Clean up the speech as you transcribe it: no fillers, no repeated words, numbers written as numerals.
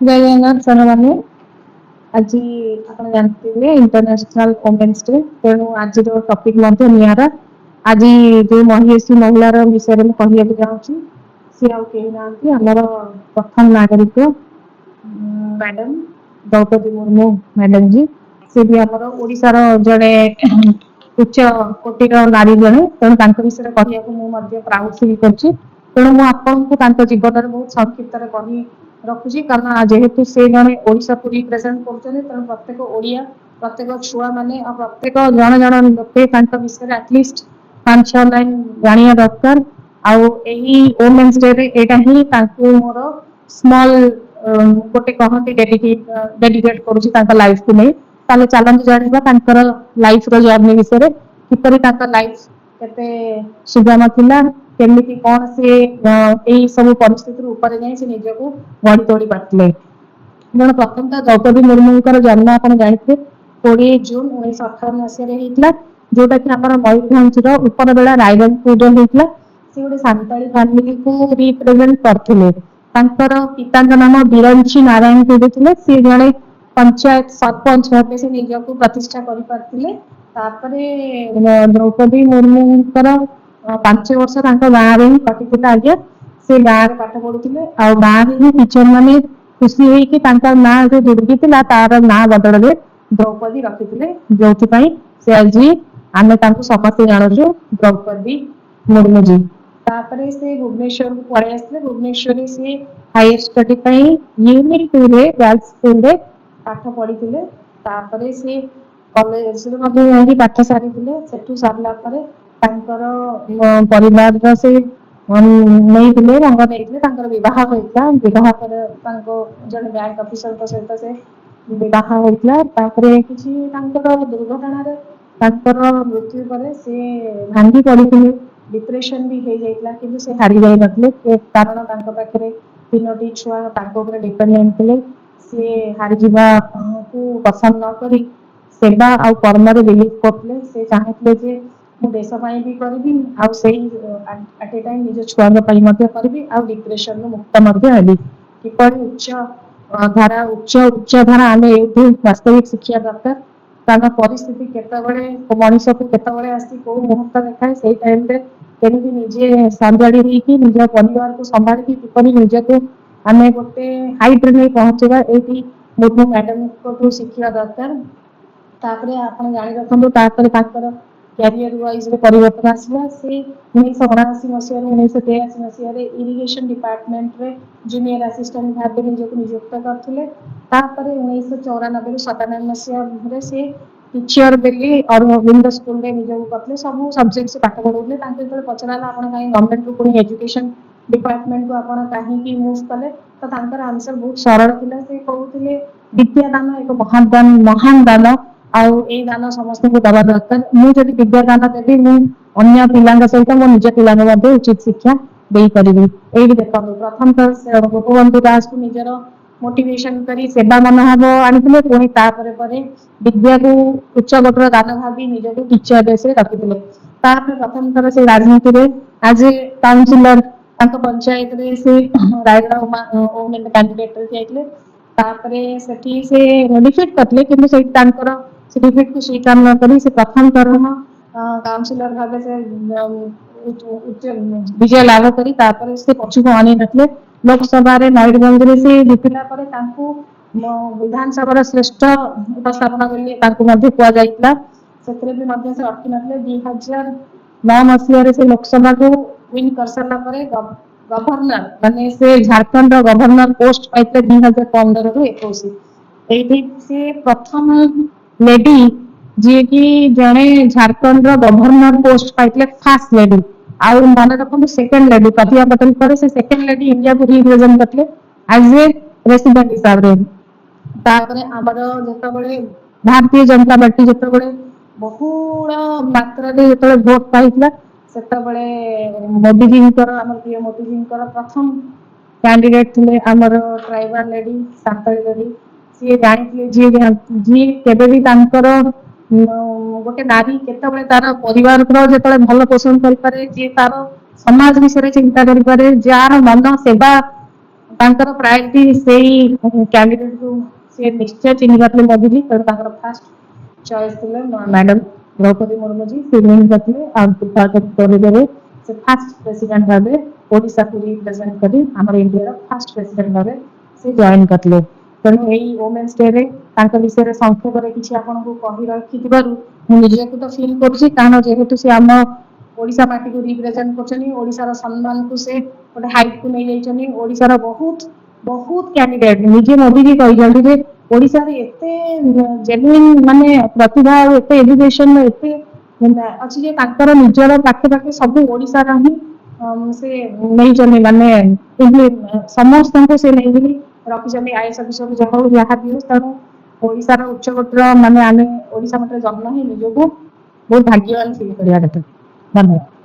ଜୟ ଜଗନ୍ନାଥ ସାଙ୍ଗମାନେ। ଆଜି ଆପଣ ଜାଣିଥିବେ ଇଣ୍ଟରନ୍ୟାସନାଲ ଓମେନ୍ସ ଡେ। ତେଣୁ ଆଜିର ଟପିକ ମଧ୍ୟ ନିଆରା। ଆଜି ଯୋଉ ମହିଳାର ବିଷୟରେ ମୁଁ କହିବାକୁ ଚାହୁଁଛି ସିଏ ଆଉ କେହି ନାହାନ୍ତି, ଆମର ପ୍ରଥମ ନାଗରିକ ମ୍ୟାଡାମ ଦ୍ରୌପଦୀ ମୁର୍ମୁ ମ୍ୟାଡାମ ଜୀ। ସେ ବି ଆମର ଓଡିଶାର ଜଣେ ଉଚ୍ଚ କୋଟିର ନାରୀ ଜଣେ। ତେଣୁ ତାଙ୍କ ବିଷୟରେ କହିବାକୁ ମୁଁ ମଧ୍ୟ ପ୍ରାଉଡ ଫିଲ୍ କରୁଛି। ତେଣୁ ମୁଁ ଆପଣଙ୍କୁ ତାଙ୍କ ଜୀବନରେ ବହୁତ ସଂକ୍ଷିପ୍ତରେ କହି ରଖୁଛି, କାରଣ ଯେହେତୁ ସେ ଜଣେ ଓଡିଶାକୁ ରିପ୍ରେଜେଣ୍ଟ କରୁଛନ୍ତି, ତେଣୁ ପ୍ରତ୍ୟେକ ଓଡିଆ, ପ୍ରତ୍ୟେକ ଛୁଆ ମାନେ ଆଉ ପ୍ରତ୍ୟେକ ଜଣ ଜଣ ଲୋକେ ତାଙ୍କ ବିଷୟରେ ଆଟଲିଷ୍ଟ 5-6 ଲାଇନ ଜାଣିବା ଦରକାର। ଆଉ ଏହି ଓମେନ୍ସ ଡେ ରେ ଏଇଟା ହିଁ ତାଙ୍କୁ ମୋର ସ୍ମଲ ଗୋଟେ କହନ୍ତି ଡେଡିକେଟ କରୁଛି ତାଙ୍କ ଲାଇଫକୁ ନେଇ। ତାହେଲେ ଚାଲନ୍ତୁ ଜାଣିବା ତାଙ୍କର ଲାଇଫ ର ଜର୍ଣ୍ଣି ବିଷୟରେ। କିପରି ତାଙ୍କ ଲାଇଫ କେତେ ସୁଗମ ଥିଲା, କେମିତି କଣ ସେ ଏଇ ସବୁ ପରିସ୍ଥିତିରୁ ଉପରେ ଯାଇ ସେ ନିଜକୁ ଗଢି ତୋଳି ପାରିଥିଲେ। ତେଣୁ ପ୍ରଥମତଃ ଦ୍ରୌପଦୀ ମୁର୍ମୁଙ୍କର ଜନ୍ମ ଆପଣ ଜାଣିଥିବେ 20 ଜୁନ 1958 ମସିହାରେ ହେଇଥିଲା, ଯୋଉଟା କି ଆମର ମୟୂରଭଞ୍ଜର ଉପରବେଳା ରାଇରଙ୍ଗପୁରରେ ହେଇଥିଲା। ସେ ଗୋଟେ ସାନ୍ତାଳୀ ଫ୍ୟାମିଲିକୁ ରିପ୍ରେଜେଣ୍ଟ କରିଥିଲେ। ତାଙ୍କର ପିତାଙ୍କ ନାମ ବିରଞ୍ଚି ନାରାୟଣ ଦେବ ଥିଲେ। ସିଏ ଜଣେ ପଞ୍ଚାୟତ ସରପଞ୍ଚ ଭାବେ ସେ ନିଜକୁ ପ୍ରତିଷ୍ଠା କରିପାରିଥିଲେ। ତାପରେ ଦ୍ରୌପଦୀ ମୁର୍ମୁଙ୍କର 5 ବର୍ଷ ତାଙ୍କ ଗାଁରେ ହିଁ କଟିଥିଲା। ଆଜ୍ଞା, ସେ ଗାଁରେ ପାଠ ପଢୁଥିଲେ, ଆଉ ଗାଁରେ ହିଁ ଟିଚର ମାନେ ଖୁସି ହେଇକି ତାଙ୍କ ନାଁ ଯୋଉ ଦୁର୍ଗୀ ଥିଲା ତାର ନାଁ ବଦଳରେ ଦ୍ରୌପଦୀ ରଖିଥିଲେ, ଯୋଉଥିପାଇଁ ସେ ଆଜି ଆମେ ତାଙ୍କୁ ସମସ୍ତେ ଜାଣୁଛୁ ଦ୍ରୌପଦୀ ମୁର୍ମୁ ଜୀ। ତାପରେ ସେ ଭୁବନେଶ୍ୱରକୁ ପଳେଇ ଆସିଲେ। ଭୁବନେଶ୍ୱରରେ ସେ ହାଇର ଷ୍ଟଡି ପାଇଁ ୟୁନିଟ 2 ରେ ଗାର୍ଲସ ସ୍କୁଲରେ ପାଠ ପଢିଥିଲେ। ତାପରେ ସେ କଲେଜରେ ମଧ୍ୟ ଯାଇକି ପାଠ ସାରିଥିଲେ। ସେଠୁ ସାରିଲା ପରେ ତାଙ୍କର ପରିବାରର ସେ ନେଇଥିଲେ, ରଙ୍ଗ ନେଇଥିଲେ, ତାଙ୍କର ବିବାହ ହୋଇଥିଲା। ବିବାହ ପରେ ତାଙ୍କ ଜଣେ ବ୍ୟାଙ୍କ ଅଫିସରଙ୍କ ସହିତ ସେ ବିବାହ ହୋଇଥିଲା। ତାପରେ କିଛି ତାଙ୍କର ଦୁର୍ଘଟଣାରେ ତାଙ୍କର ମୃତ୍ୟୁ ପରେ ସେ ଭାଙ୍ଗି ପଡିଥିଲେ, ଡିପ୍ରେସନ ବି ହେଇଯାଇଥିଲା, କିନ୍ତୁ ସେ ହାରି ଯାଇ ନଥିଲେ। କାରଣ ତାଙ୍କ ପାଖରେ 3ଟି ଛୁଆ ତାଙ୍କ ଉପରେ ଡିପେଣ୍ଡେଣ୍ଟ ଥିଲେ। ସିଏ ହାରିଯିବାକୁ ପସନ୍ଦ ନ କରି ସେବା ଆଉ କର୍ମରେ ବିଲିଭ କରୁଥିଲେ। ସେ ଚାହୁଁଥିଲେ ଯେ ମୁଁ ଦେଶ ପାଇଁ ବି କରିବି, ଆଉ ସେଇ ଆଟ ଏ ଟାଇମ ନିଜ ଛୁଆଙ୍କ ପାଇଁ ମଧ୍ୟ କରିବି, ଆଉ ଡିପ୍ରେସନରୁ ମୁକ୍ତ ମଧ୍ୟ ହେବି। କିପରି ଉଚ୍ଚ ଧାରା ଆମେ ଏଇଠୁ ବାସ୍ତବିକ ଶିଖିବା ଦରକାର। କାରଣ ପରିସ୍ଥିତି କେତେବେଳେ ମଣିଷକୁ କେତେବେଳେ ଆସି କୋଉ ମୁହୂର୍ତ୍ତ ଦେଖାଏ, ସେଇ ଟାଇମରେ କେମିତି ନିଜେ ସଜାଡି ହେଇକି ନିଜ ପରିବାରକୁ ସମ୍ଭାଳିକି କିପରି ନିଜକୁ ଆମେ ଗୋଟେ ହାଇଟରେ ନେଇ ପହଞ୍ଚିବା, ଏଇଠି ମୁର୍ମୁ ମ୍ୟାଡାମଙ୍କଠୁ ଶିଖିବା ଦରକାର। ତାପରେ ଆପଣ ଜାଣି ରଖନ୍ତୁ, ତାପରେ ତାଙ୍କର କ୍ୟାରିୟର ୱାଇଜରେ ପରିବର୍ତ୍ତନ ଆସିଲା। ସେ 1979 ମସିହାରୁ 1983 ମସିହାରେ ଇରିଗେସନ ଡିପାର୍ଟମେଣ୍ଟରେ ଜୁନିୟର ଆସିଷ୍ଟାଣ୍ଟ ଭାବେ ନିଜକୁ ନିଯୁକ୍ତ କରିଥିଲେ। ତାପରେ 1994ରୁ 97 ମସିହାରେ ସେ ଟିଚର ଦେଲି ଅରବିନ୍ଦ ସ୍କୁଲରେ ନିଜକୁ କରିଥିଲେ। ସବୁ ସବଜେକ୍ଟ ସେ ପାଠ ପଢଉଥିଲେ। ତାଙ୍କୁ ଯେତେବେଳେ ପଚରା ହେଲା ଆପଣ କାହିଁ ଗଭର୍ଣ୍ଣମେଣ୍ଟରୁ ପୁଣି ଏଜୁକେସନ ଡିପାର୍ଟମେଣ୍ଟକୁ ଆପଣ କାହିଁକି ମୁଭ୍ କଲେ, ତ ତାଙ୍କର ଆନ୍ସର ବହୁତ ସରଳ ଥିଲା। ସେ କହୁଥିଲେ ବିଦ୍ୟା ଦାନ ଏକ ମହାନ ଦାନ, ଆଉ ଏଇ ଦାନ ସମସ୍ତଙ୍କୁ ଦବା ଦରକାର। ମୁଁ ଯଦି ବିଦ୍ୟା ଦାନ ଦେବି, ମୁଁ ଅନ୍ୟ ପିଲାଙ୍କ ସହିତ ମୋ ନିଜ ପିଲାଙ୍କୁ ମଧ୍ୟ ଉଚିତ ଶିକ୍ଷା ଦେଇପାରିବି। ଏଇଠି ଦେଖନ୍ତୁ, ପ୍ରଥମତଃ ଗୋପବନ୍ଧୁ ଦାସଙ୍କୁ ନିଜର ମୋଟିଭେସନ କରି ସେବା ମନୋଭାବ ଆଣିଥିଲେ, ପୁଣି ତାପରେ ପରେ ବିଦ୍ୟାକୁ ଉଚ୍ଚ କୋଟିର ଦାନ ଭାବି ନିଜକୁ ଟିଚର ବେସରେ ରଖିଥିଲେ। ତାପରେ ପ୍ରଥମ ଥର ସେ ରାଜନୀତିରେ ଆଜ ଏ କାଉନସିଲର ତାଙ୍କ ପଞ୍ଚାୟତରେ ସେ ରାୟଗଡା କ୍ୟାଣ୍ଡିଡେଟରେ ଯାଇଥିଲେ। ତାପରେ ସେଠି ସେ ଡିଫିଟ୍ କରିଥିଲେ, କିନ୍ତୁ ସେଇଠି ତାଙ୍କର ସେ ଡିଫିଟକୁ ସ୍ୱୀକାର ନ କରି ସେ ପ୍ରଥମ ଥର କାଉନସିଲର ଭାବେ ସେ ବିଜୟ ଲାଭ କରି ତାପରେ ସେ ପଛକୁ ଅନେଇ ନଥିଲେ। ଲୋକସଭାରେ ମୟୂରଭଞ୍ଜରେ ସେ ଜିତିଲା ପରେ ତାଙ୍କୁ ବିଧାନସଭାର ଶ୍ରେଷ୍ଠ ଉପସ୍ଥାପନା ବୋଲି ତାଙ୍କୁ ମଧ୍ୟ କୁହାଯାଇଥିଲା। ସେଥିରେ ବି ମଧ୍ୟ ସେ ଅଟକି ନଥିଲେ। 2009 ମସିହାରେ ସେ ଲୋକସଭାକୁ ୱିନ୍ କରିସାରିଲା ପରେ ଗଭର୍ଣ୍ଣର ମାନେ ସେ ଝାଡଖଣ୍ଡର ଗଭର୍ଣ୍ଣର ପୋଷ୍ଟ ପାଇଥିଲେ 2015ରୁ 21। ଏଇଠି ସେ ପ୍ରଥମ ଲେଡି ଯିଏକି ଜଣେ ଝାଡଖଣ୍ଡର ଗଭର୍ଣ୍ଣର ପୋଷ୍ଟ ପାଇଥିଲେ, ଫାର୍ଷ୍ଟ ଲେଡି। ଆଉ ମନେ ରଖନ୍ତୁ, ସେକେଣ୍ଡ ଲେଡି ପ୍ରତିଭା ପଟେଲ ପରେ ସେ ସେକେଣ୍ଡ ଲେଡି ଇଣ୍ଡିଆକୁ ରିପ୍ରେଜେଣ୍ଟ କରିଥିଲେ ଆଜ ଏ ପ୍ରେସିଡେଣ୍ଟ ହିସାବରେ। ତାପରେ ଆମର ଯେତେବେଳେ ଭାରତୀୟ ଜନତା ପାର୍ଟି ଯେତେବେଳେ ବହୁଳ ମାତ୍ରାରେ ଯେତେବେଳେ ଭୋଟ ପାଇଥିଲା, ସେତେବେଳେ ମୋଦିଜୀଙ୍କର, ଆମର ପ୍ରିୟ ମୋଦିଜୀଙ୍କର ପ୍ରଥମ କ୍ୟାଣ୍ଡିଡେଟ ଥିଲେ ଆମର ଟ୍ରାଇବାଲ ଲେଡି, ସାନ୍ତାଳୀ ଲେଡି। ସିଏ ଜାଣିଥିଲେ ଯିଏ କେବେ ବି ତାଙ୍କର ଗୋଟେ ନାରୀ କେତେବେଳେ ତାର ପରିବାରର ଯେତେବେଳେ ଭଲ ପୋଷଣ କରିପାରେ, ଯିଏ ତାର ସମାଜ ବିଷୟରେ ଚିନ୍ତା କରିପାରେ, ଯାହାର ମନ ସେବା ତାଙ୍କର ପ୍ରାୟୋରିଟି ସେଇ କ୍ୟାଣ୍ଡିଡେଟ୍ ସେ ନିଶ୍ଚୟ ଚିହ୍ନି ପାରୁଥିଲେ ମୋଦିଜୀ, ତେଣୁ ତାଙ୍କର ଫାଷ୍ଟ ଚଏସ୍ ଥିଲେ ମ୍ୟାଡାମ ଦ୍ରୌପଦୀ ମୁର୍ମୁଜୀ। ସେ ରୁଲ୍ କରିଥିଲେ ଆଉ 2014 ସେ ଫାଷ୍ଟ ପ୍ରେସିଡେଣ୍ଟ ଭାବେ ଓଡ଼ିଶାକୁ ରିପ୍ରେଜେଣ୍ଟ କରି ଆମର ଇଣ୍ଡିଆର ଫାଷ୍ଟ ପ୍ରେସିଡେଣ୍ଟ ଭାବେ ସେ ଜଏନ୍ କରିଥିଲେ। ତେଣୁ ଏଇ ଓମେନ୍ସ ଡେରେ ତାଙ୍କ ବିଷୟରେ ସଂକ୍ଷେପରେ କିଛି ଆପଣଙ୍କୁ କହି ରଖିଥିବାରୁ ମୁଁ ନିଜକୁ ତ ଫିଲ୍ କରୁଛି, କାରଣ ଯେହେତୁ ସେ ଆମ ଓଡ଼ିଶା ମାଟିକୁ ରିପ୍ରେଜେଣ୍ଟ କରୁଛନ୍ତି, ଓଡ଼ିଶାର ସମ୍ମାନକୁ ସେ ଗୋଟେ ହାଇଟ୍କୁ ନେଇଯାଇଛନ୍ତି। ଓଡ଼ିଶାର ବହୁତ ବହୁତ କ୍ୟାଣ୍ଡିଡେଟ୍ ନିଜେ ମୋଦିଜୀ କହିଛନ୍ତି ଯେ ଓଡ଼ିଶାରେ ଏତେ ଜେନ୍ୟୁଇନ୍ ମାନେ ପ୍ରତିଭା ଆଉ ଏତେ ଏଜୁକେସନ ଏତେ ଅଛି ଯେ ତାଙ୍କର ନିଜର ପାଖାପାଖି ସବୁ ଓଡ଼ିଶାର ହିଁ ସେ ନେଇଛନ୍ତି, ମାନେ ସମସ୍ତଙ୍କୁ ସେ ନେଇକିରି ରଖିଛନ୍ତି ଆଇଏସ୍ ଅଫିସର ଯାହା ହଉ ଯାହା ବି ହଉ। ତେଣୁ ଓଡ଼ିଶାର ଉଚ୍ଚକୋଟୀର ମାନେ ଆମେ ଓଡ଼ିଶା ମାଟିରେ ଜନ୍ମ ହିଁ ନିଜକୁ ବହୁତ ଭାଗ୍ୟବାନ ଫିଲ୍ କରିବା କଥା। ଧନ୍ୟବାଦ।